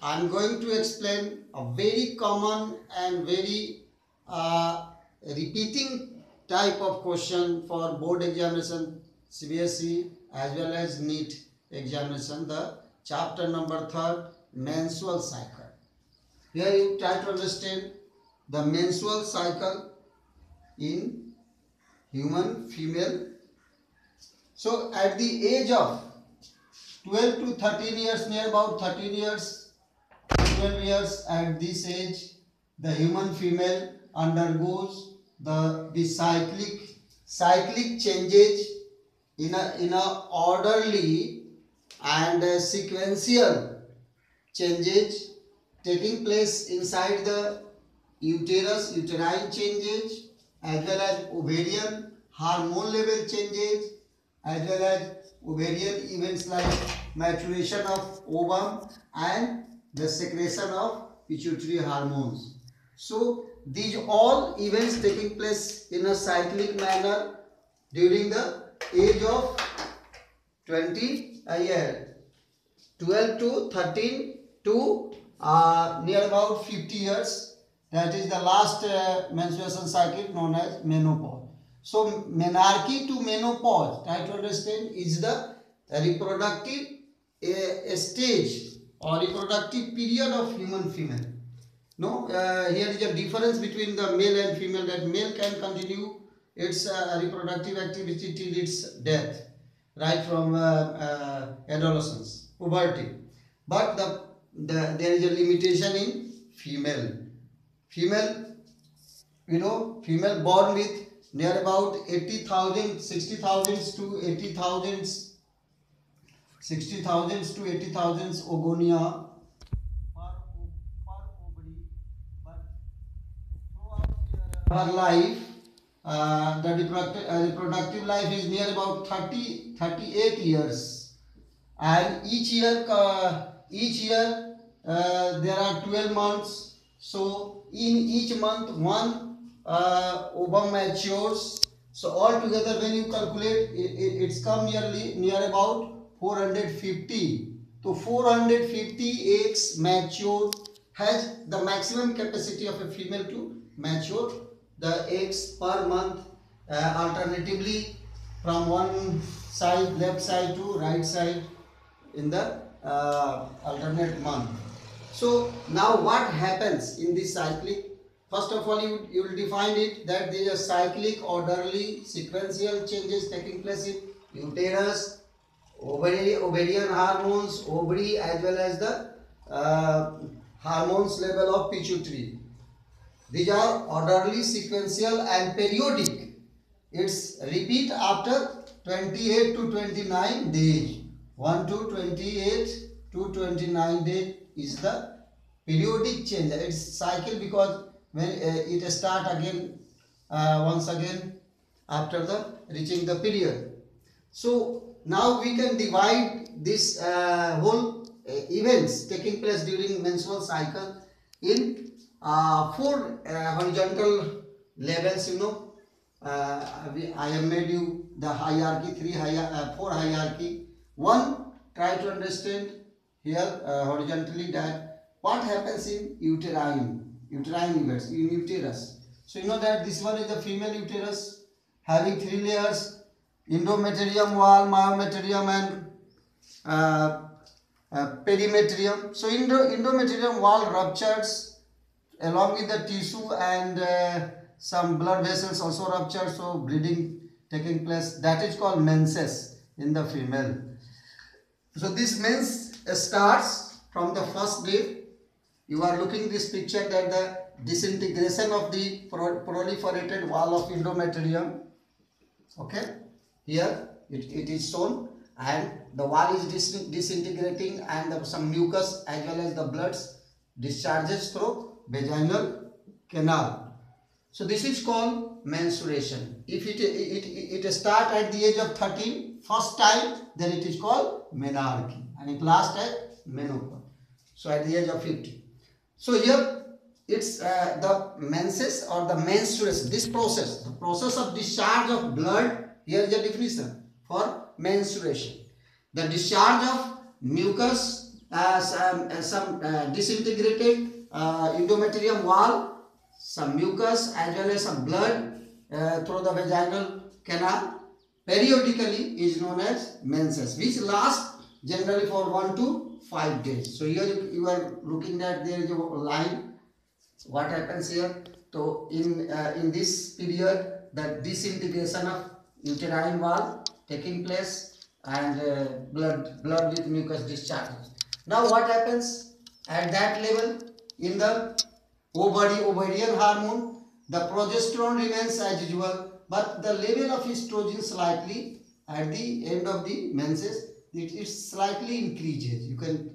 I am going to explain a very common and very repeating type of question for board examination, CBSE as well as NEET examination, the chapter number 3, menstrual cycle. Here you try to understand the menstrual cycle in human female. So at the age of 12 to 13 years, near about 13 years, 12 years, at this age, the human female undergoes the cyclic changes in a orderly and sequential changes taking place inside the uterus, uterine changes, as well as ovarian hormone level changes, as well as ovarian events like maturation of ovum and the secretion of pituitary hormones. So these all events taking place in a cyclic manner during the age of 12 to 13 to near about 50 years. That is the last menstruation cycle known as menopause. So menarche to menopause, try to understand, is the reproductive stage or reproductive period of human female. No, here is a difference between the male and female, that male can continue its reproductive activity till its death, right from adolescence, puberty. But there is a limitation in female. Female born with near about 80,000, 60,000 to 80,000, 60,000 to 80,000 oogonia per ovary, but throughout her life, the reproductive life is near about 38 years, and each year there are 12 months. So in each month one ovum matures. So altogether when you calculate, it's come near about 450. So 450 eggs mature, has the maximum capacity of a female to mature the eggs per month, alternatively from one side, left side to right side in the alternate month. So now what happens in this cyclic? First of all, you will define it that there is a cyclic, orderly, sequential changes taking place in uterus, ovarian hormones, ovary, as well as the hormones level of pituitary. These are orderly, sequential and periodic. It's repeat after 28 to 29 days. 1 to 28 to 29 days is the periodic change. It's cycle because when it start again once again after the reaching the period. So now we can divide this whole events taking place during menstrual cycle in 4 horizontal levels. I have made you the hierarchy, 4 hierarchy. One, try to understand here horizontally that what happens in uterine events in uterus. So you know that this one is the female uterus having 3 layers: endometrium wall, myometrium and perimetrium. So endometrium wall ruptures along with the tissue, and some blood vessels also rupture, so bleeding taking place. That is called menses in the female. So this mens starts from the first day. You are looking this picture, that the disintegration of the proliferated wall of endometrium. Okay, here it is shown, and the wall is disintegrating, and some mucus as well as the bloods discharges through vaginal canal. So this is called menstruation. If it start at the age of 13 first time, then it is called menarche, and it lasts at menopause, so at the age of 50. So here it's the menses or the menstruation, this process, the process of discharge of blood. Here is the definition for menstruation: the discharge of mucus some disintegrated endometrium wall, some mucus as well as some blood through the vaginal canal periodically is known as menses, which last generally for 1 to 5 days. So here you are looking at there is a line. What happens here? So in this period, the disintegration of uterine wall taking place and blood with mucus discharges. Now what happens at that level? In the ovarian hormone, the progesterone remains as usual, but the level of estrogen slightly at the end of the menses it slightly increases. You can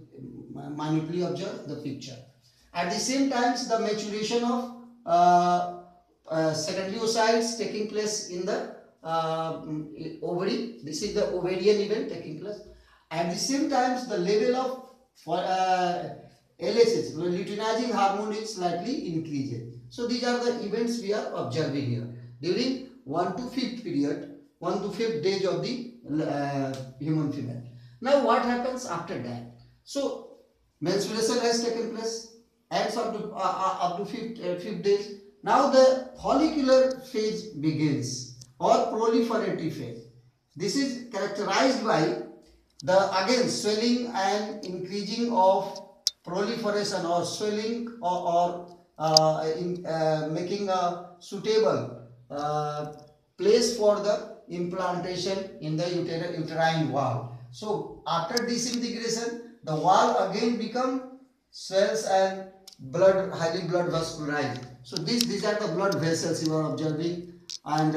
minutely observe the picture. At the same time, the maturation of secondary oocytes taking place in the ovary. This is the ovarian event taking place. At the same time, the level of LHS, luteinizing hormone, is slightly increasing. So these are the events we are observing here during 1 to 5th period, 1 to 5th days of the human female. Now what happens after that? So menstruation has taken place, ends up to 5th days. Now the follicular phase begins, or proliferative phase. This is characterized by the again swelling and increasing of proliferation or swelling or making a suitable place for the implantation in the uterine wall. So after disintegration, the wall again become swells and highly blood vascularized. So these are the blood vessels you are observing, and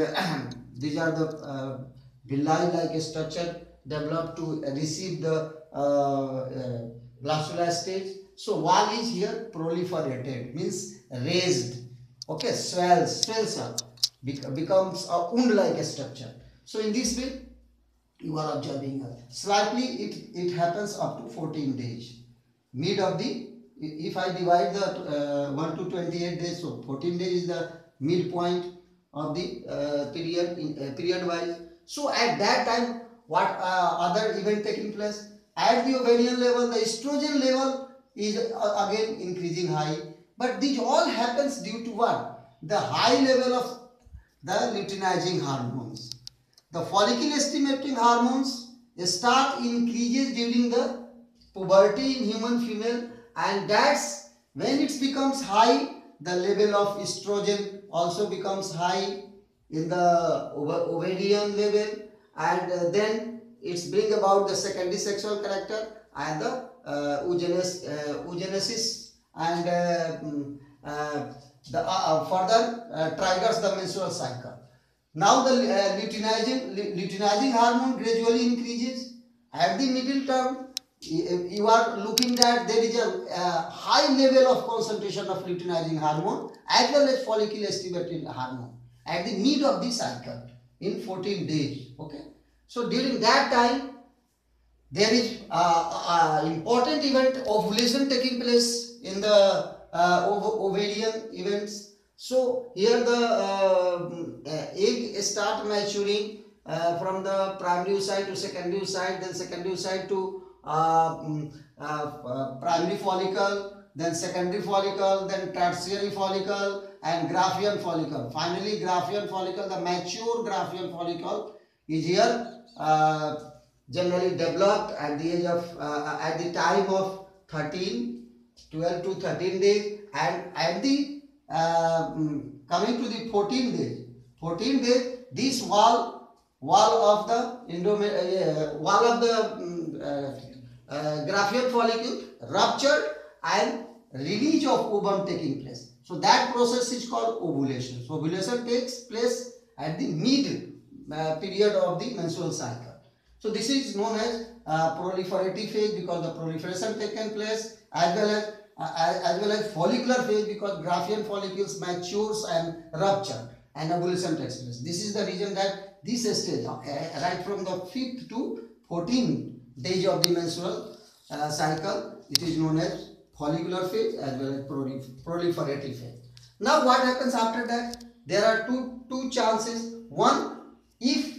these are the villi-like structure developed to receive the glandular stage. So wall is here proliferated, means raised, okay, swells up, becomes a wound-like structure. So in this way you are observing her. Slightly it happens up to 14 days. Mid of the, if I divide the 1 to 28 days, so 14 days is the midpoint of the period wise. So at that time, what other event taking place? At the ovarian level, the estrogen level is again increasing high. But this all happens due to what? The high level of the luteinizing hormones. The follicle stimulating hormones start increases during the puberty in human female, and that's when it becomes high. The level of estrogen also becomes high in the ovarian level, and then it's bring about the secondary sexual character and the oogenesis, and further triggers the menstrual cycle. Now the luteinizing hormone gradually increases. At the middle term, you are looking that there is a high level of concentration of luteinizing hormone as well as follicle stimulating hormone at the mid of the cycle in 14 days. Okay. So during that time, there is important event ovulation taking place in the ovarian events. So here the egg start maturing from the primary oocyte to secondary oocyte, then secondary oocyte to primary follicle, then secondary follicle, then tertiary follicle, and Graafian follicle. Finally, Graafian follicle, the mature Graafian follicle is here generally developed at the age of at the time of 12 to 13 days, and at the coming to the 14 days, this wall of the Graafian follicle ruptured and release of ovum taking place. So that process is called ovulation. So ovulation takes place at the mid period of the menstrual cycle. So this is known as proliferative phase because the proliferation taken place, as well as follicular phase because Graafian follicles matures and rupture and ovulation takes place. This is the reason that this stage, right from the 5th to 14th days of the menstrual cycle, it is known as follicular phase as well as proliferative phase. Now what happens after that? There are two chances. One, if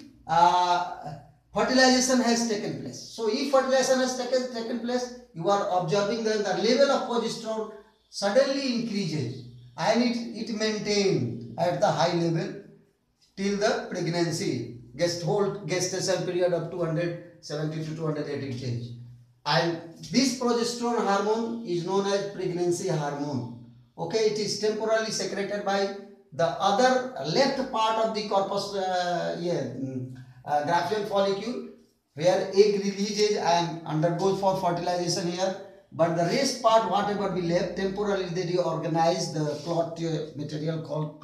fertilization has taken place. So if fertilization has taken place, you are observing that the level of progesterone suddenly increases and it maintained at the high level till the pregnancy gestation period of 270 to 280 days. And this progesterone hormone is known as pregnancy hormone. Okay, it is temporarily secreted by the other left part of the corpus Graafian follicle, where egg releases and undergoes for fertilization here. But the rest part, whatever we left, temporarily they reorganize the clot material called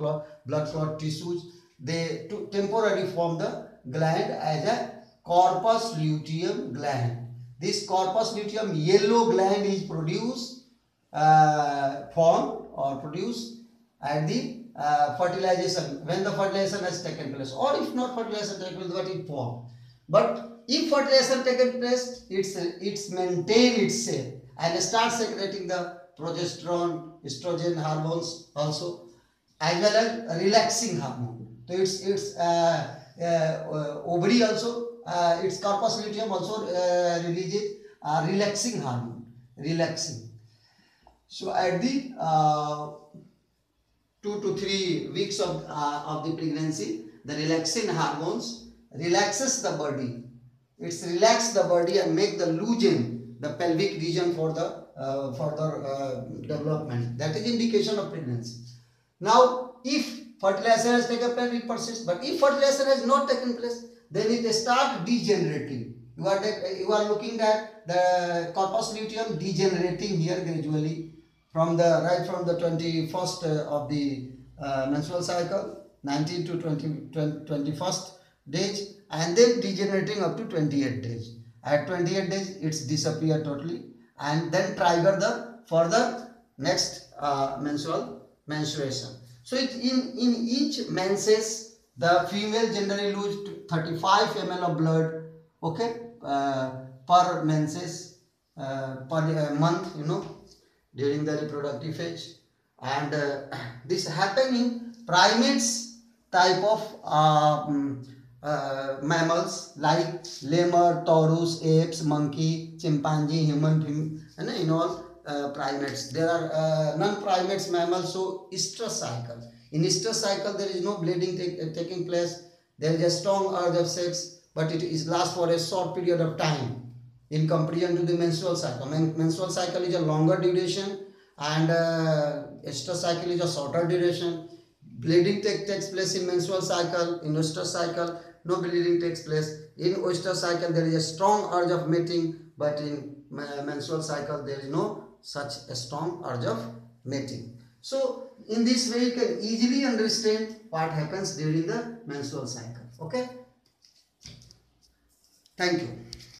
blood clot tissues. They temporarily form the gland as a corpus luteum gland. This corpus luteum yellow gland is produced, formed or produced at the fertilization, when the fertilization has taken place, or if not fertilization taken place, but it formed. But if fertilization taken place, it's maintain itself and start secreting the progesterone, estrogen hormones also, as well as relaxing hormone. So its ovary also, its corpus luteum also releases relaxing hormone, relaxing. So at the 2 to 3 weeks of the pregnancy, the relaxin hormones relaxes the body. It's relax the body and make the lumen, the pelvic region, for the further development. That is indication of pregnancy. Now, if fertilization has taken place, it persists. But if fertilization has not taken place, then it starts degenerating. You are looking at the corpus luteum degenerating here gradually from the right from the 21st of the menstrual cycle, 19 to 21st days, and then degenerating up to 28 days. At 28 days, it's disappear totally, and then trigger the further next menstruation. So in each menses, the female generally lose 35 ml of blood, okay, per menses, per month, during the reproductive phase. And this happen in primates type of mammals like lemur, taurus, apes, monkey, chimpanzee, human, and in all primates. There are non-primates mammals, so estrous cycle. In estrous cycle, there is no bleeding taking place. There is a strong urge of sex, but it is last for a short period of time in comparison to the menstrual cycle. Menstrual cycle is a longer duration, and estrous cycle is a shorter duration. Bleeding takes place in menstrual cycle. In oestrus cycle, no bleeding takes place. In oestrus cycle, there is a strong urge of mating, but in menstrual cycle, there is no such a strong urge of mating. So, in this way, you can easily understand what happens during the menstrual cycle. Okay? Thank you.